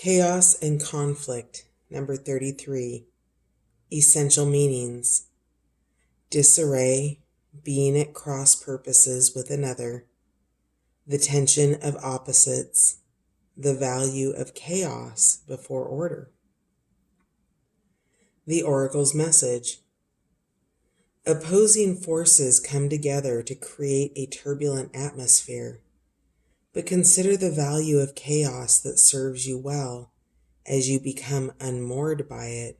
Chaos and conflict, number 33. Essential meanings: disarray, being at cross purposes with another, the tension of opposites, the value of chaos before order. The Oracle's message: opposing forces come together to create a turbulent atmosphere, but consider the value of chaos that serves you well as you become unmoored by it.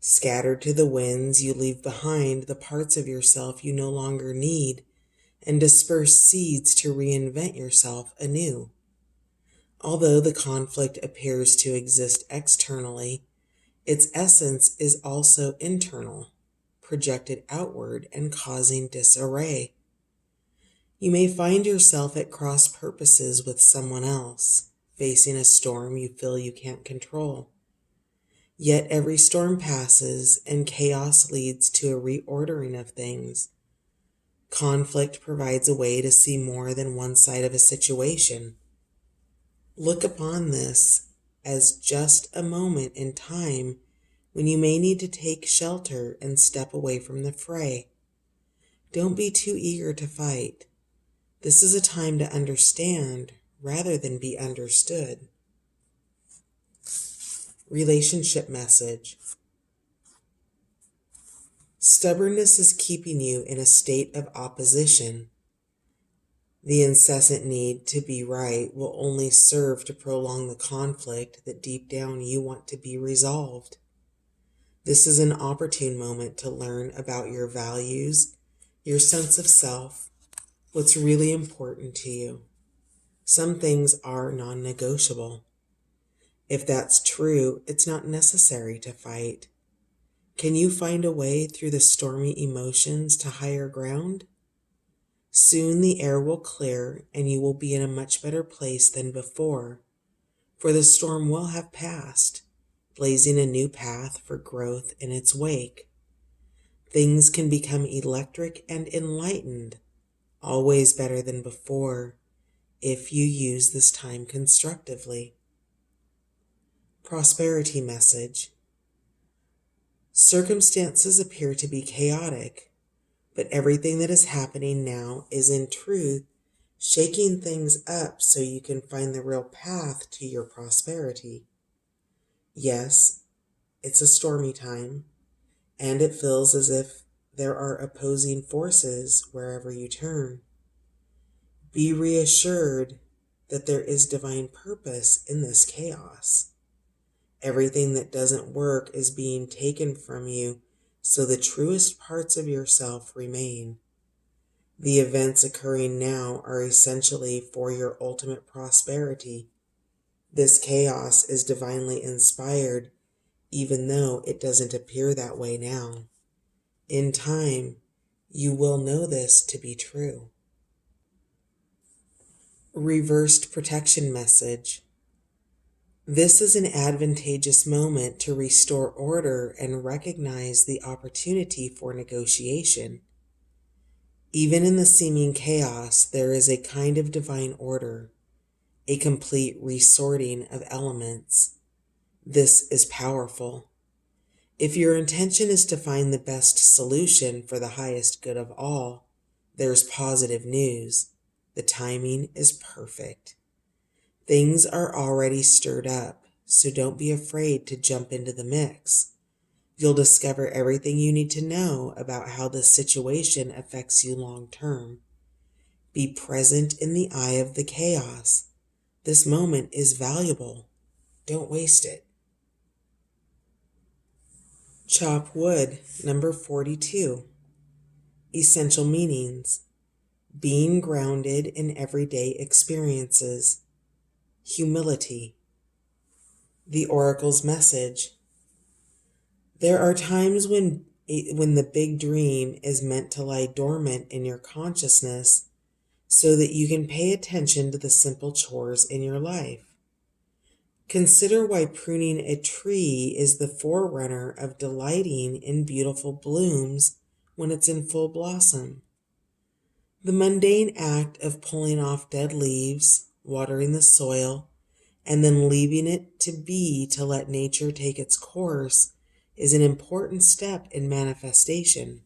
Scattered to the winds, you leave behind the parts of yourself you no longer need and disperse seeds to reinvent yourself anew. Although the conflict appears to exist externally, its essence is also internal, projected outward and causing disarray. You may find yourself at cross purposes with someone else, facing a storm you feel you can't control. Yet every storm passes and chaos leads to a reordering of things. Conflict provides a way to see more than one side of a situation. Look upon this as just a moment in time when you may need to take shelter and step away from the fray. Don't be too eager to fight. This is a time to understand rather than be understood. Relationship message: stubbornness is keeping you in a state of opposition. The incessant need to be right will only serve to prolong the conflict that deep down you want to be resolved. This is an opportune moment to learn about your values, your sense of self, what's really important to you. Some things are non-negotiable. If that's true, it's not necessary to fight. Can you find a way through the stormy emotions to higher ground? Soon the air will clear and you will be in a much better place than before, for the storm will have passed, blazing a new path for growth in its wake. Things can become electric and enlightened, always better than before, if you use this time constructively. Prosperity message: circumstances appear to be chaotic, but everything that is happening now is in truth shaking things up so you can find the real path to your prosperity. Yes, it's a stormy time, and it feels as if there are opposing forces wherever you turn. Be reassured that there is divine purpose in this chaos. Everything that doesn't work is being taken from you so the truest parts of yourself remain. The events occurring now are essentially for your ultimate prosperity. This chaos is divinely inspired, even though it doesn't appear that way now. In time, you will know this to be true. Reversed protection message: this is an advantageous moment to restore order and recognize the opportunity for negotiation. Even in the seeming chaos, there is a kind of divine order, a complete resorting of elements. This is powerful. If your intention is to find the best solution for the highest good of all, there's positive news. The timing is perfect. Things are already stirred up, so don't be afraid to jump into the mix. You'll discover everything you need to know about how this situation affects you long term. Be present in the eye of the chaos. This moment is valuable. Don't waste it. Chop wood, number 42. Essential meanings: being grounded in everyday experiences. Humility. The Oracle's message: there are times when the big dream is meant to lie dormant in your consciousness so that you can pay attention to the simple chores in your life. Consider why pruning a tree is the forerunner of delighting in beautiful blooms when it's in full blossom. The mundane act of pulling off dead leaves, watering the soil, and then leaving it to be to let nature take its course is an important step in manifestation.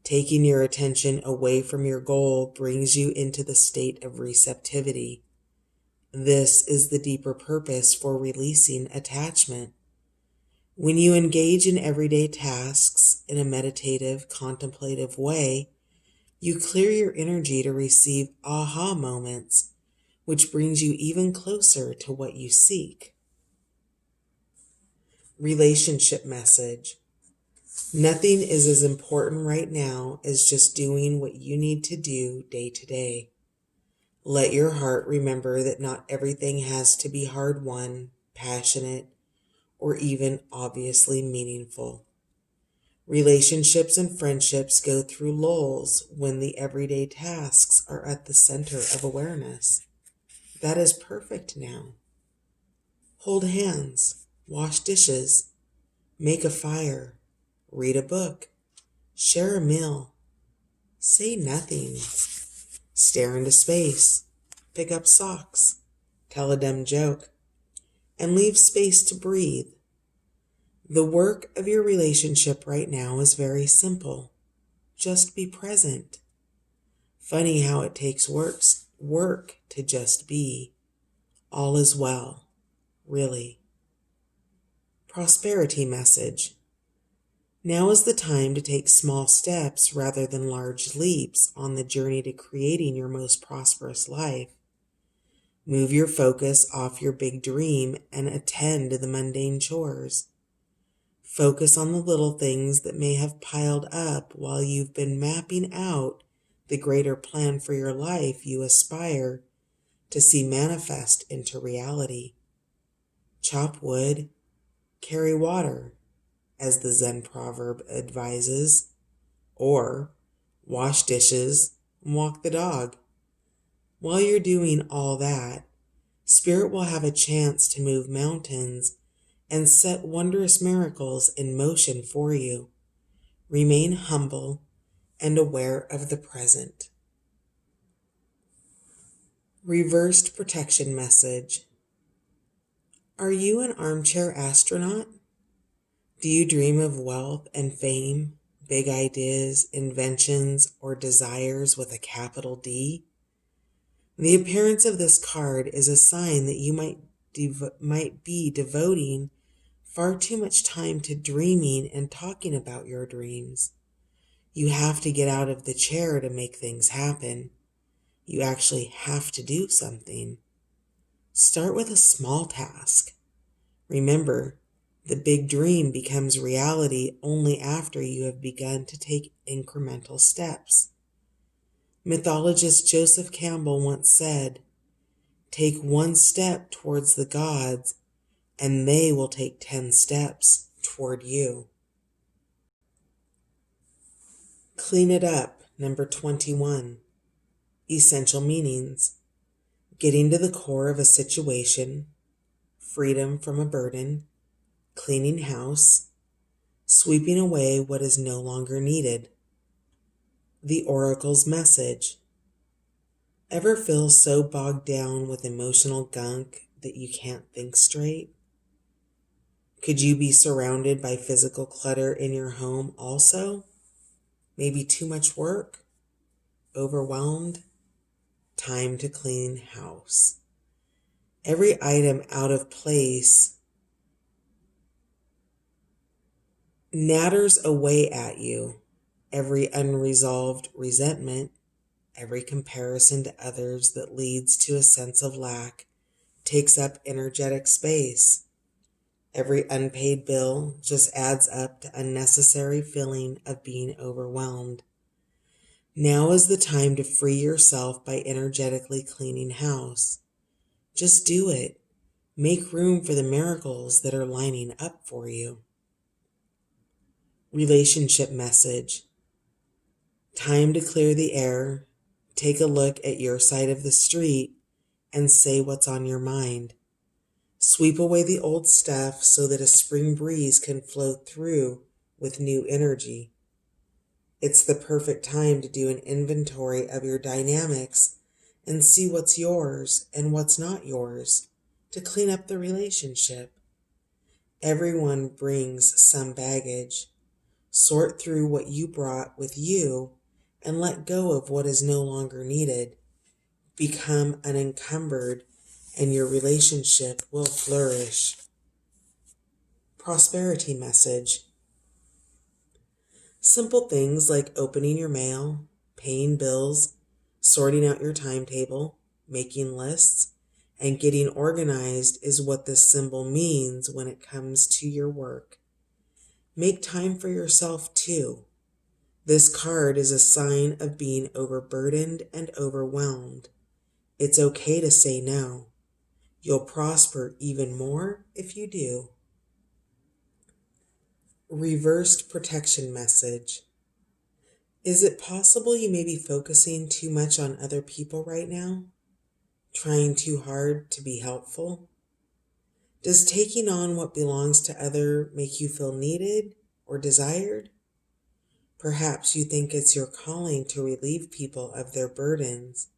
Taking your attention away from your goal brings you into the state of receptivity. This is the deeper purpose for releasing attachment. When you engage in everyday tasks in a meditative, contemplative way, you clear your energy to receive aha moments, which brings you even closer to what you seek. Relationship message. Nothing is as important right now as just doing what you need to do day to day. Let your heart remember that not everything has to be hard-won, passionate, or even obviously meaningful. Relationships and friendships go through lulls when the everyday tasks are at the center of awareness. That is perfect now. Hold hands, wash dishes, make a fire, read a book, share a meal, say nothing, stare into space, pick up socks, tell a dumb joke, and leave space to breathe. The work of your relationship right now is very simple. Just be present. Funny how it takes work to just be. All is well, really. Prosperity message. Now is the time to take small steps rather than large leaps on the journey to creating your most prosperous life. Move your focus off your big dream and attend to the mundane chores. Focus on the little things that may have piled up while you've been mapping out the greater plan for your life you aspire to see manifest into reality. Chop wood, carry water, as the Zen proverb advises, or wash dishes and walk the dog. While you're doing all that, Spirit will have a chance to move mountains and set wondrous miracles in motion for you. Remain humble and aware of the present. Reversed protection message. Are you an armchair astronaut? Do you dream of wealth and fame, big ideas, inventions, or desires with a capital D? The appearance of this card is a sign that you might be devoting far too much time to dreaming and talking about your dreams. You have to get out of the chair to make things happen. You actually have to do something. Start with a small task. Remember, the big dream becomes reality only after you have begun to take incremental steps. Mythologist Joseph Campbell once said, "Take one step towards the gods, and they will take 10 steps toward you." Clean it up, number 21. Essential meanings. Getting to the core of a situation, freedom from a burden, cleaning house, sweeping away what is no longer needed. The Oracle's message. Ever feel so bogged down with emotional gunk that you can't think straight? Could you be surrounded by physical clutter in your home also? Maybe too much work? Overwhelmed? Time to clean house. Every item out of place natters away at you. Every unresolved resentment, every comparison to others that leads to a sense of lack takes up energetic space. Every unpaid bill just adds up to unnecessary feeling of being overwhelmed. Now is the time to free yourself by energetically cleaning house. Just do it. Make room for the miracles that are lining up for you. Relationship message. Time to clear the air. Take a look at your side of the street and say what's on your mind. Sweep away the old stuff so that a spring breeze can flow through with new energy. It's the perfect time to do an inventory of your dynamics and see what's yours and what's not yours. to clean up the relationship. Everyone brings some baggage. Sort through what you brought with you and let go of what is no longer needed. Become unencumbered and your relationship will flourish. Prosperity message. Simple things like opening your mail, paying bills, sorting out your timetable, making lists, and getting organized is what this symbol means when it comes to your work. Make time for yourself too. This card is a sign of being overburdened and overwhelmed. It's okay to say no. You'll prosper even more if you do. Reversed protection message. Is it possible you may be focusing too much on other people right now? Trying too hard to be helpful? Does taking on what belongs to other make you feel needed or desired? Perhaps you think it's your calling to relieve people of their burdens,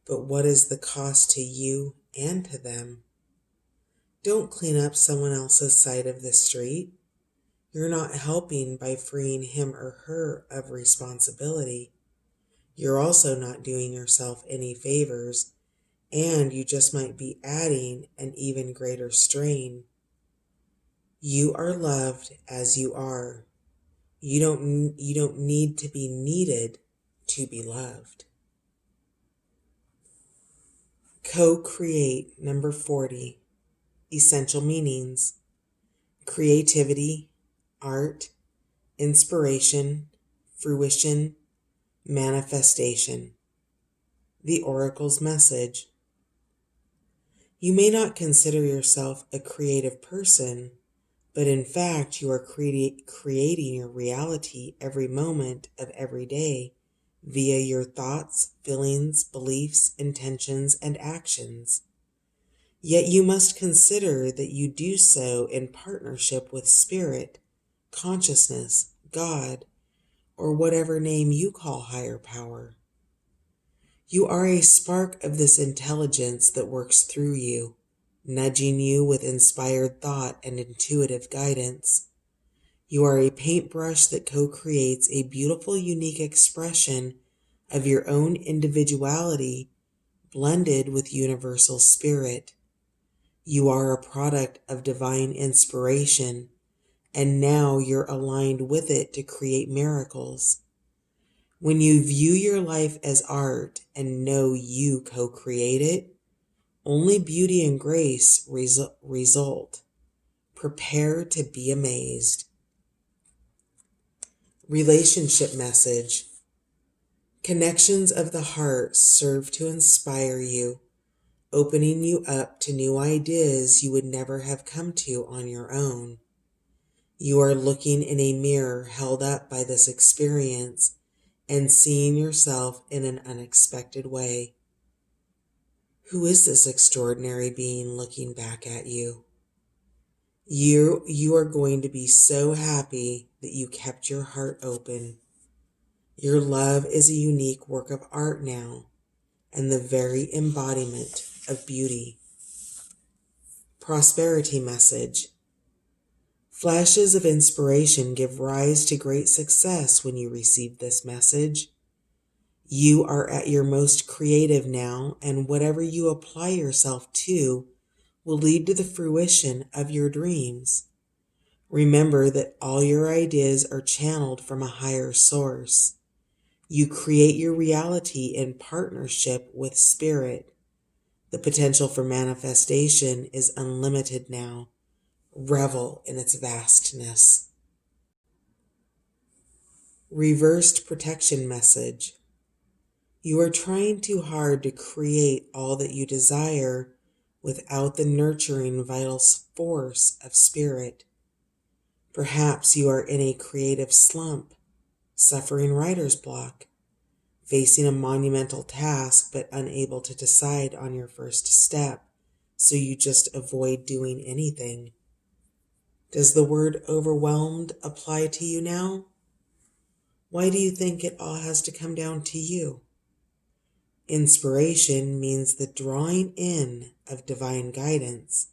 but what is the cost to you and to them? Don't clean up someone else's side of the street. You're not helping by freeing him or her of responsibility. You're also not doing yourself any favors, and you just might be adding an even greater strain. You are loved as you are. You don't need to be needed to be loved. Co-create number 40. Essential meanings. Creativity, art, inspiration, fruition, manifestation. The Oracle's message. You may not consider yourself a creative person, but in fact you are creating your reality every moment of every day via your thoughts, feelings, beliefs, intentions, and actions. Yet you must consider that you do so in partnership with Spirit, consciousness, God, or whatever name you call higher power. You are a spark of this intelligence that works through you, nudging you with inspired thought and intuitive guidance. You are a paintbrush that co-creates a beautiful, unique expression of your own individuality blended with universal spirit. You are a product of divine inspiration, and now you're aligned with it to create miracles. When you view your life as art and know you co-create it, only beauty and grace result. Prepare to be amazed. Relationship message. Connections of the heart serve to inspire you, opening you up to new ideas you would never have come to on your own. You are looking in a mirror held up by this experience and seeing yourself in an unexpected way. Who is this extraordinary being looking back at you? You are going to be so happy that you kept your heart open. Your love is a unique work of art now, and the very embodiment of beauty. Prosperity message. Flashes of inspiration give rise to great success when you receive this message. You are at your most creative now, and whatever you apply yourself to will lead to the fruition of your dreams. Remember that all your ideas are channeled from a higher source. You create your reality in partnership with Spirit. The potential for manifestation is unlimited now. Revel in its vastness. Reversed protection message. You are trying too hard to create all that you desire without the nurturing vital force of Spirit. Perhaps you are in a creative slump, suffering writer's block, facing a monumental task but unable to decide on your first step, so you just avoid doing anything. Does the word overwhelmed apply to you now? Why do you think it all has to come down to you? Inspiration means the drawing in of divine guidance.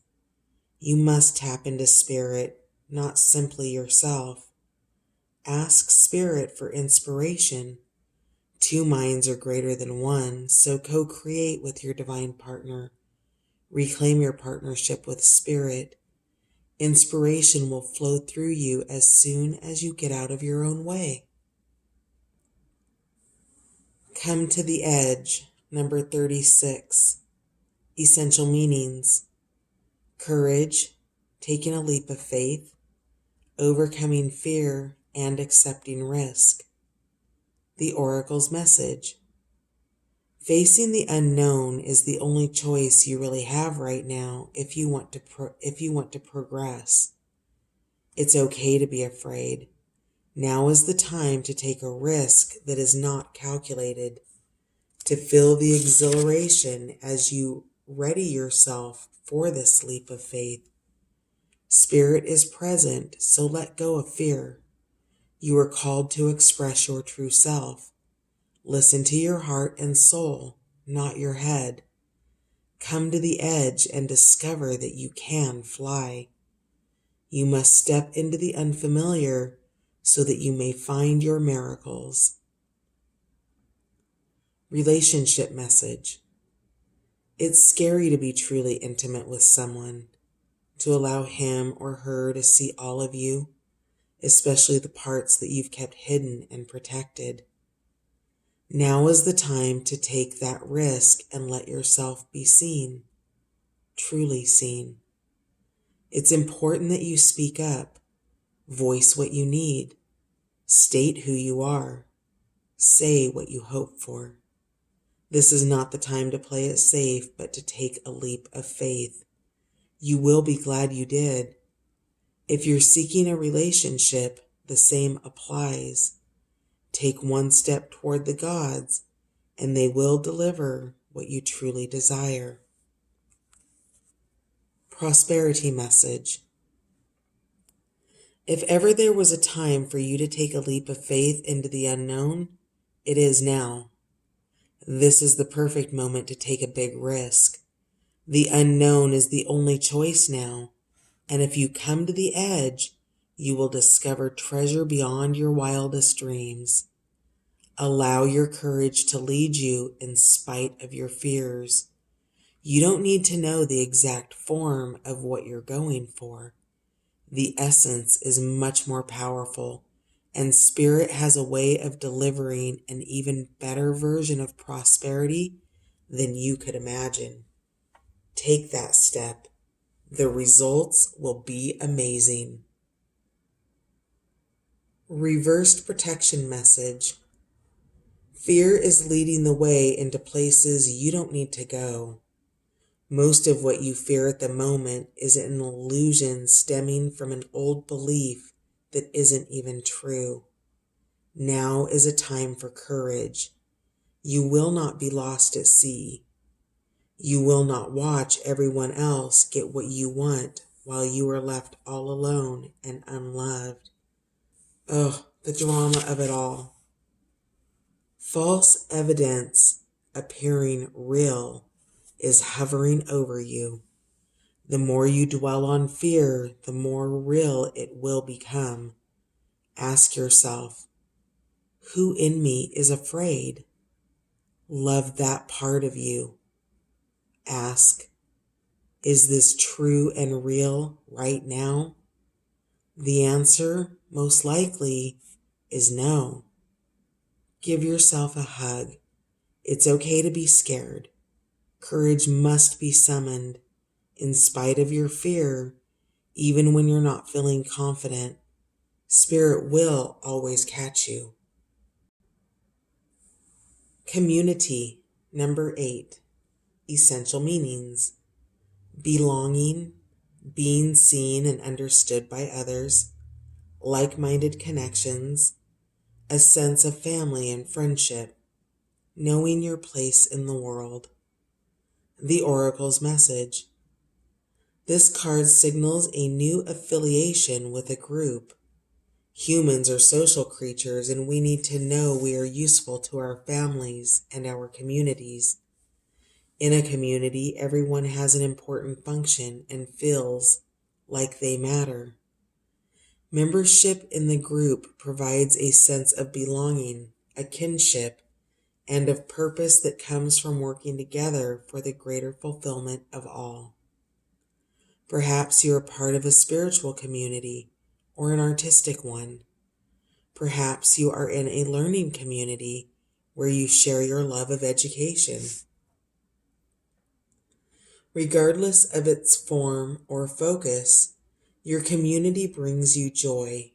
You must tap into spirit, not simply yourself. Ask spirit for inspiration. Two minds are greater than one, so co-create with your divine partner. Reclaim your partnership with spirit. Inspiration will flow through you as soon as you get out of your own way. Come to the edge. Number 36. Essential meanings. Courage, taking a leap of faith, overcoming fear, and accepting risk. The Oracle's message. Facing the unknown is the only choice you really have right now if you want to progress. It's okay to be afraid. Now is the time to take a risk that is not calculated, to feel the exhilaration as you ready yourself for this leap of faith. Spirit is present, so let go of fear. You are called to express your true self. Listen to your heart and soul, not your head. Come to the edge and discover that you can fly. You must step into the unfamiliar so that you may find your miracles. Relationship message. It's scary to be truly intimate with someone, to allow him or her to see all of you, especially the parts that you've kept hidden and protected. Now is the time to take that risk and let yourself be seen, truly seen. It's important that you speak up, voice what you need, state who you are, say what you hope for. This is not the time to play it safe, but to take a leap of faith. You will be glad you did. If you're seeking a relationship, the same applies. Take one step toward the gods, and they will deliver what you truly desire. Prosperity message. If ever there was a time for you to take a leap of faith into the unknown, it is now. This is the perfect moment to take a big risk. The unknown is the only choice now, and if you come to the edge, you will discover treasure beyond your wildest dreams. Allow your courage to lead you in spite of your fears. You don't need to know the exact form of what you're going for. The essence is much more powerful, and Spirit has a way of delivering an even better version of prosperity than you could imagine. Take that step. The results will be amazing. Reversed protection message. Fear is leading the way into places you don't need to go. Most of what you fear at the moment is an illusion stemming from an old belief that isn't even true. Now is a time for courage. You will not be lost at sea. You will not watch everyone else get what you want while you are left all alone and unloved. Oh, the drama of it all. False evidence appearing real is hovering over you. The more you dwell on fear, the more real it will become. Ask yourself, who in me is afraid? Love that part of you. Ask, is this true and real right now? The answer, most likely, is no. Give yourself a hug. It's okay to be scared. Courage must be summoned. In spite of your fear, even when you're not feeling confident, Spirit will always catch you. Community, number 8. Essential meanings. Belonging, being seen and understood by others, like-minded connections, a sense of family and friendship, knowing your place in the world. The Oracle's message. This card signals a new affiliation with a group. Humans are social creatures, and we need to know we are useful to our families and our communities. In a community, everyone has an important function and feels like they matter. Membership in the group provides a sense of belonging, a kinship, and of purpose that comes from working together for the greater fulfillment of all. Perhaps you are part of a spiritual community or an artistic one. Perhaps you are in a learning community where you share your love of education. Regardless of its form or focus, your community brings you joy.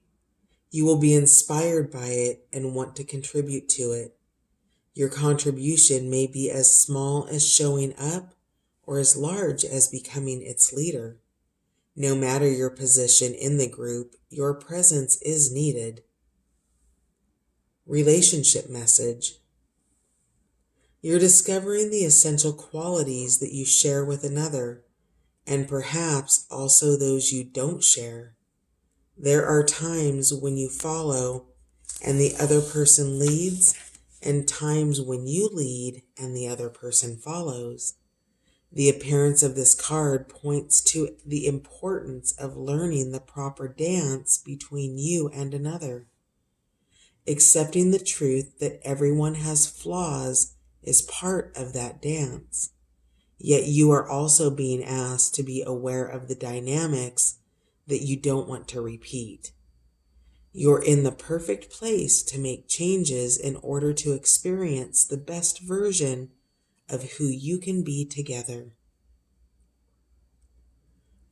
You will be inspired by it and want to contribute to it. Your contribution may be as small as showing up or as large as becoming its leader. No matter your position in the group, your presence is needed. Relationship message. You're discovering the essential qualities that you share with another, and perhaps also those you don't share. There are times when you follow and the other person leads, and times when you lead and the other person follows. The appearance of this card points to the importance of learning the proper dance between you and another. Accepting the truth that everyone has flaws is part of that dance. Yet you are also being asked to be aware of the dynamics that you don't want to repeat. You're in the perfect place to make changes in order to experience the best version of who you can be together.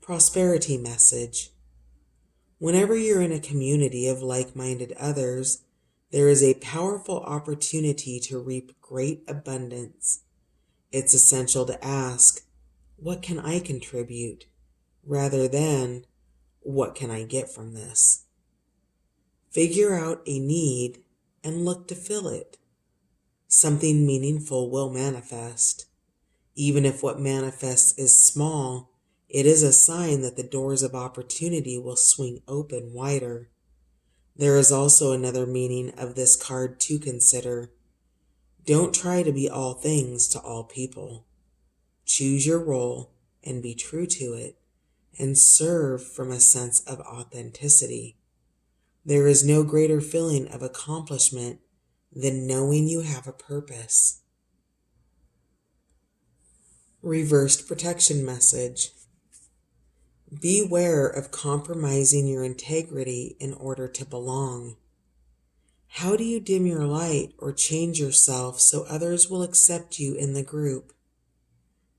Prosperity message. Whenever you're in a community of like-minded others, there is a powerful opportunity to reap great abundance. It's essential to ask, what can I contribute? Rather than, what can I get from this? Figure out a need and look to fill it. Something meaningful will manifest. Even if what manifests is small, it is a sign that the doors of opportunity will swing open wider. There is also another meaning of this card to consider. Don't try to be all things to all people. Choose your role and be true to it, and serve from a sense of authenticity. There is no greater feeling of accomplishment than knowing you have a purpose. Reversed protection message. Beware of compromising your integrity in order to belong. How do you dim your light or change yourself so others will accept you in the group?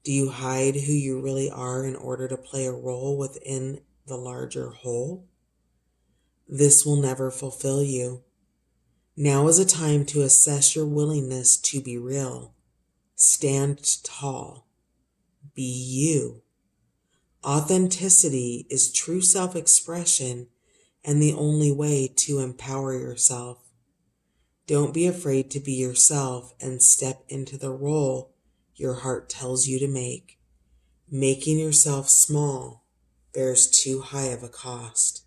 Do you hide who you really are in order to play a role within the larger whole? This will never fulfill you. Now is a time to assess your willingness to be real. Stand tall. Be you. Authenticity is true self-expression and the only way to empower yourself. Don't be afraid to be yourself and step into the role your heart tells you to make. Making yourself small bears too high of a cost.